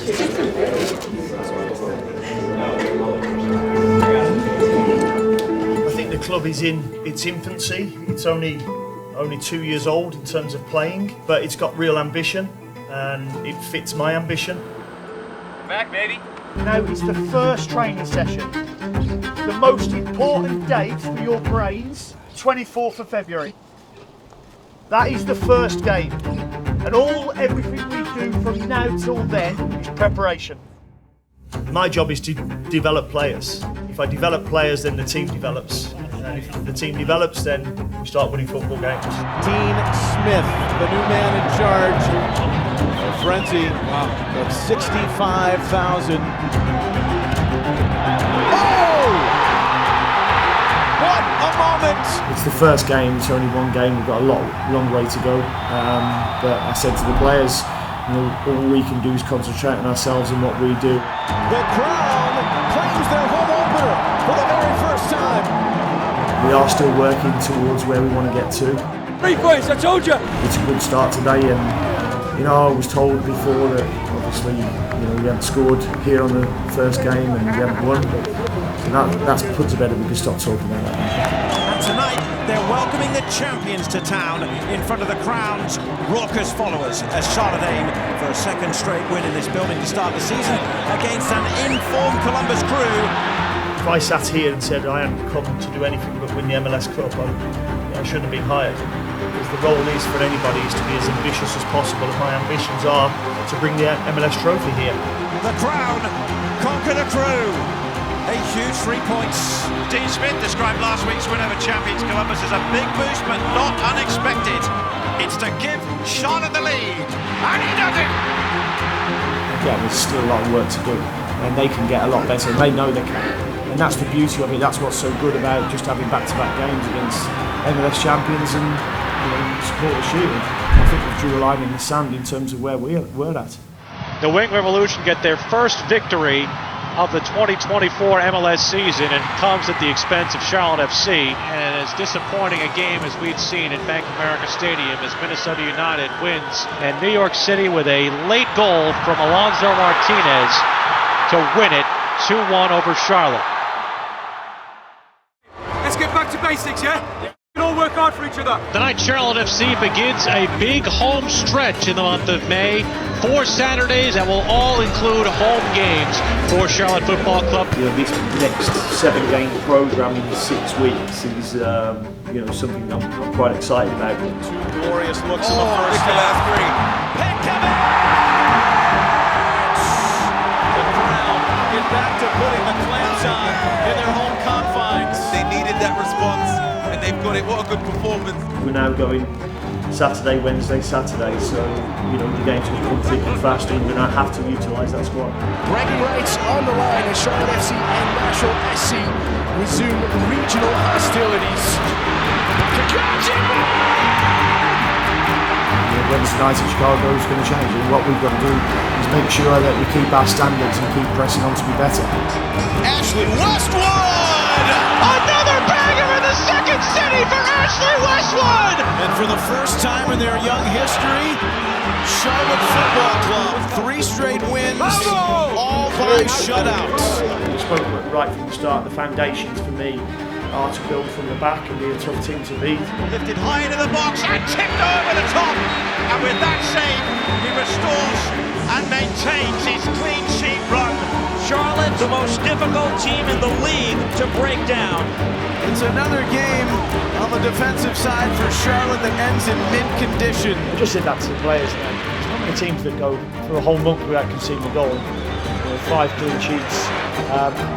I think the club is in its infancy. It's only 2 years old in terms of playing, but it's got real ambition and it fits my ambition. Back, baby. Now it's the first training session. The most important date for your brains, 24th of February. That is the first game. And everything we do from now till then is preparation. My job is to develop players. If I develop players, then the team develops. And if the team develops, then we start winning football games. Dean Smith, the new man in charge. A frenzy of 65,000. Oh! What a moment! It's the first game, it's only one game, we've got a long way to go. But I said to the players, all we can do is concentrate on ourselves and what we do. The Crown claims their home opener for the very first time. We are still working towards where we want to get to. 3 points, I told you! It's a good start today, and I was told before that obviously we haven't scored here on the first game and we haven't won. So that's put to bed and we can stop talking about that. And tonight they're welcoming the champions to town in front of the Crown's raucous followers as Charlotte aim for a second straight win in this building to start the season against an informed Columbus Crew. If I sat here and said I hadn't come to do anything but win the MLS Cup, I shouldn't have been hired. Because the role is for anybody is to be as ambitious as possible, and my ambitions are to bring the MLS trophy here. The Crown conquer the Crew. A huge 3 points. Dean Smith described last week's win over champions Columbus as a big boost, but not unexpected. It's to give Charlotte the lead, and he does it! Yeah, there's still a lot of work to do, and they can get a lot better, and they know they can. And that's the beauty of it, that's what's so good about just having back-to-back games against MLS champions and support the shield. I think we drew a line in the sand in terms of where we're at. The Wing Revolution get their first victory of the 2024 MLS season, and comes at the expense of Charlotte FC. And as disappointing a game as we've seen at Bank of America Stadium as Minnesota United wins, and New York City with a late goal from Alonso Martinez to win it 2-1 over Charlotte. Let's get back to basics, yeah? We can all work hard for each other. Tonight, Charlotte FC begins a big home stretch in the month of May. 4 Saturdays that will all include home games for Charlotte Football Club. This next 7-game program in 6 weeks is something I'm quite excited about. 2 glorious looks in the first half. The Crown get back to putting the clamps on in their home confines. They needed that response, and they've got it. What a good performance. We're now going Saturday, Wednesday, Saturday, so the games will come thick and fast, and we're going to have to utilise that squad. Bragging rights on the line as Charlotte FC and Nashville SC resume regional hostilities. Wednesday night in Chicago is going to change, and what we've got to do is make sure that we keep our standards and keep pressing on to be better. Ashley Westwood! Another banger in the second city for Ashley Westwood! And for the first time in their young history, Charlotte Football Club, 3 straight wins, all by shutouts. We spoke right from the start, the foundations for me are to build from the back and be a tough team to beat. Lifted high into the box and tipped over the top. And with that save, he restores and maintains his clean sheet run. Charlotte, the most difficult team in the league to break down. It's another game on the defensive side for Charlotte that ends in mid-condition. I just said that to the players. There's not many teams that go for a whole month without conceding a goal. 5 clean sheets.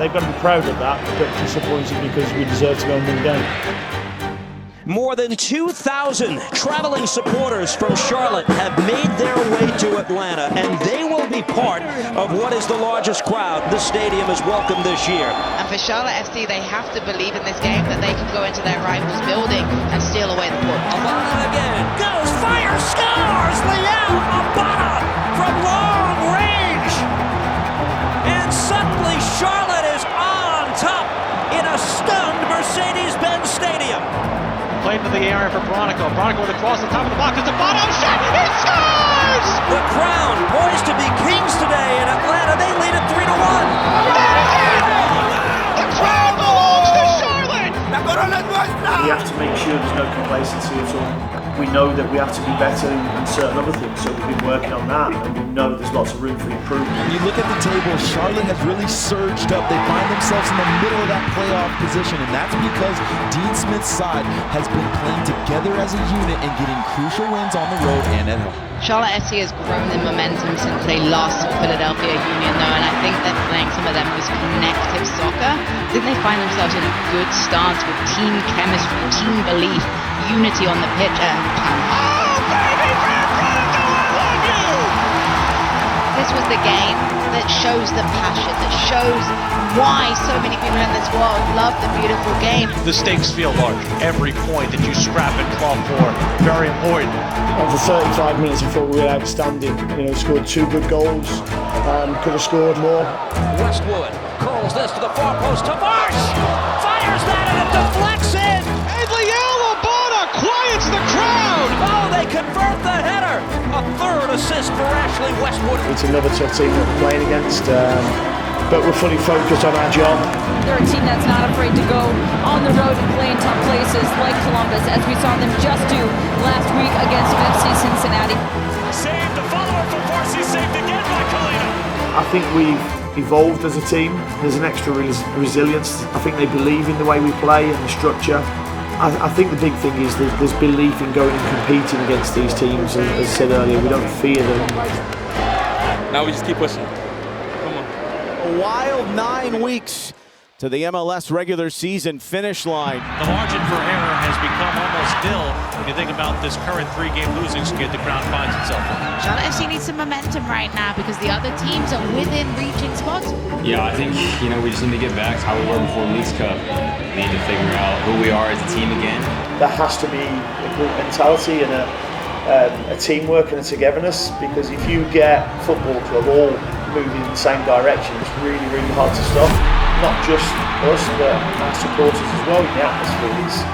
They've got to be proud of that, but disappointed because we deserve to go and win the game. More than 2,000 traveling supporters from Charlotte have made their way to Atlanta, and they will be part of what is the largest crowd the stadium has welcomed this year. And for Charlotte FC, they have to believe in this game that they can go into their rivals' building and steal away the puck. Abana again goes, fire, scores! Liel Abana from long range! And suddenly Charlotte is on top in a stunned Mercedes-Benz Stadium. Played into the area for Bronico. Bronico with a cross the top of the box. It's a bottom shot. He scores! The Crown poised to be kings today in a know that we have to be better in certain other things, so we've been working on that, and we know there's lots of room for improvement. When you look at the table, Charlotte has really surged up. They find themselves in the middle of that playoff position, and that's because Dean Smith's side has been playing together as a unit and getting crucial wins on the road and at home. Charlotte FC has grown in momentum since they lost to Philadelphia Union, though, and I think they're playing some of their most connective soccer. I think they find themselves in a good stance with team chemistry, team belief, unity on the pitch, and this was the game that shows the passion, that shows why so many people in this world love the beautiful game. The stakes feel large. Every point that you scrap and claw for, very important. Over 35 minutes, I thought we were outstanding. Scored 2 good goals. Could have scored more. Westwood curls this to the far post. Tavares fires that and it deflects in. And Liel Abada quiets the crowd. Oh, they convert the header. A third assist for Ashley Westwood. It's another tough team that we're playing against, but we're fully focused on our job. They're a team that's not afraid to go on the road and play in tough places like Columbus, as we saw them just do last week against FC Cincinnati. Saved, the follow-up from Farsi, saved again by Kalina. I think we've evolved as a team. There's an extra resilience. I think they believe in the way we play and the structure. I think the big thing is there's belief in going and competing against these teams. As I said earlier, we don't fear them. Now we just keep pushing. A wild 9 weeks to the MLS regular season finish line. The margin for error has become almost nil when you think about this current 3-game losing skid the Crown finds itself in. Charlotte FC needs some momentum right now because the other teams are within reaching spots. Yeah, I think, we just need to get back to how we were before Leagues Cup. We need to figure out who we are as a team again. There has to be a group mentality and a teamwork and a togetherness, because if you get football club all moving in the same direction, it's really, really hard to stop. Not just us, but our supporters as well. The atmosphere is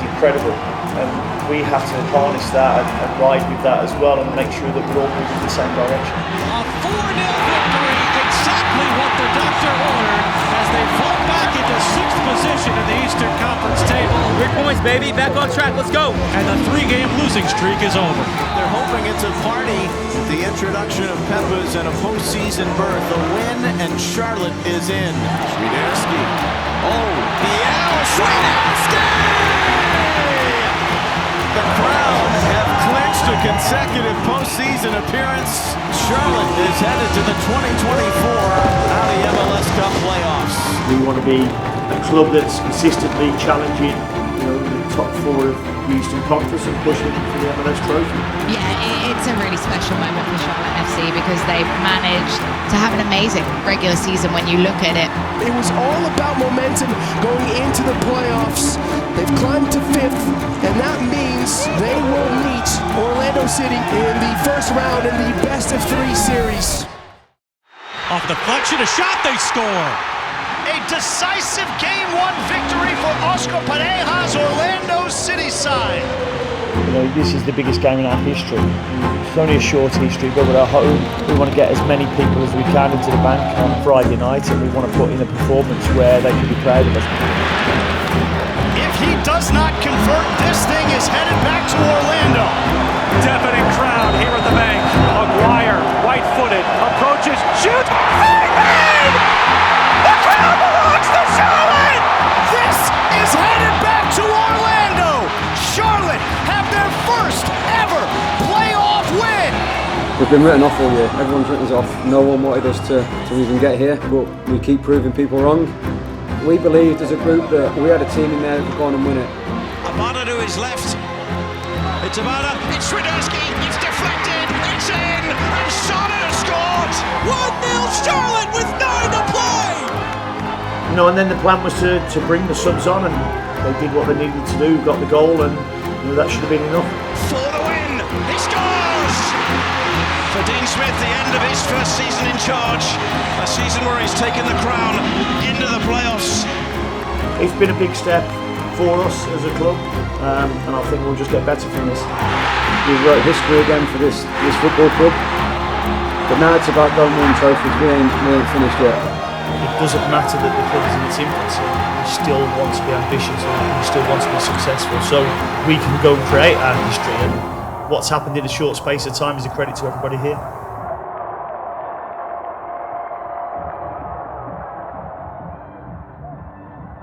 incredible, and we have to harness that and ride with that as well, and make sure that we're all moving in the same direction. A 4-0 victory, exactly what the doctor ordered, as they fall back into 6th position in the Eastern Conference table. 3 points, baby, back on track, let's go. And the 3-game losing streak is over. They're hoping it's a party with the introduction of Peppers and a postseason berth. A win, and Charlotte is in. Swiderski. Oh, Biel Swiderski! The Crown have clinched a consecutive postseason appearance. Charlotte is headed to the 2024 Audi MLS Cup playoffs. We want to be a club that's consistently challenging, the top 4 of the Eastern Conference and pushing for the MLS trophy. Yeah, it's a really special moment for Charlotte FC because they've managed to have an amazing regular season when you look at it. It was all about momentum going into the playoffs. They've climbed to 5th, and that means they will meet Orlando City in the first round in the best-of-3 series. Off the deflection, a shot, they score! A decisive Game 1 victory for Oscar Pareja's Orlando City side. This is the biggest game in our history. It's only a short history, but we're at home. We want to get as many people as we can into the bank on Friday night, and we want to put in a performance where they can be proud of us. If he does not convert, this thing is headed back to Orlando. Deafening crowd here at the bank. Maguire, right-footed, approaches, shoots, made! The crowd belongs to Charlotte! This is headed back to Orlando. Charlotte have their first ever playoff win. We've been written off all year. Everyone's written us off. No one wanted us to even get here, but we keep proving people wrong. We believed as a group that we had a team in there that could go on and win it. Abada to his left. It's Abada. It's Swiderski. It's deflected. It's in. And Charlotte has scored. 1-0 Charlotte with 9 to play. And then the plan was to bring the subs on, and they did what they needed to do. Got the goal, and that should have been enough. For the win. He scores. For Dean Smith, the end of his first season in charge. A season where he's taken the Crown into the playoffs. It's been a big step for us as a club, and I think we'll just get better from this. We've wrote history again for this football club, but now it's about going winning trophies. We ain't finished yet. It doesn't matter that the club is in its infancy. We still want to be ambitious and we still want to be successful. So we can go and create our history, and what's happened in a short space of time is a credit to everybody here.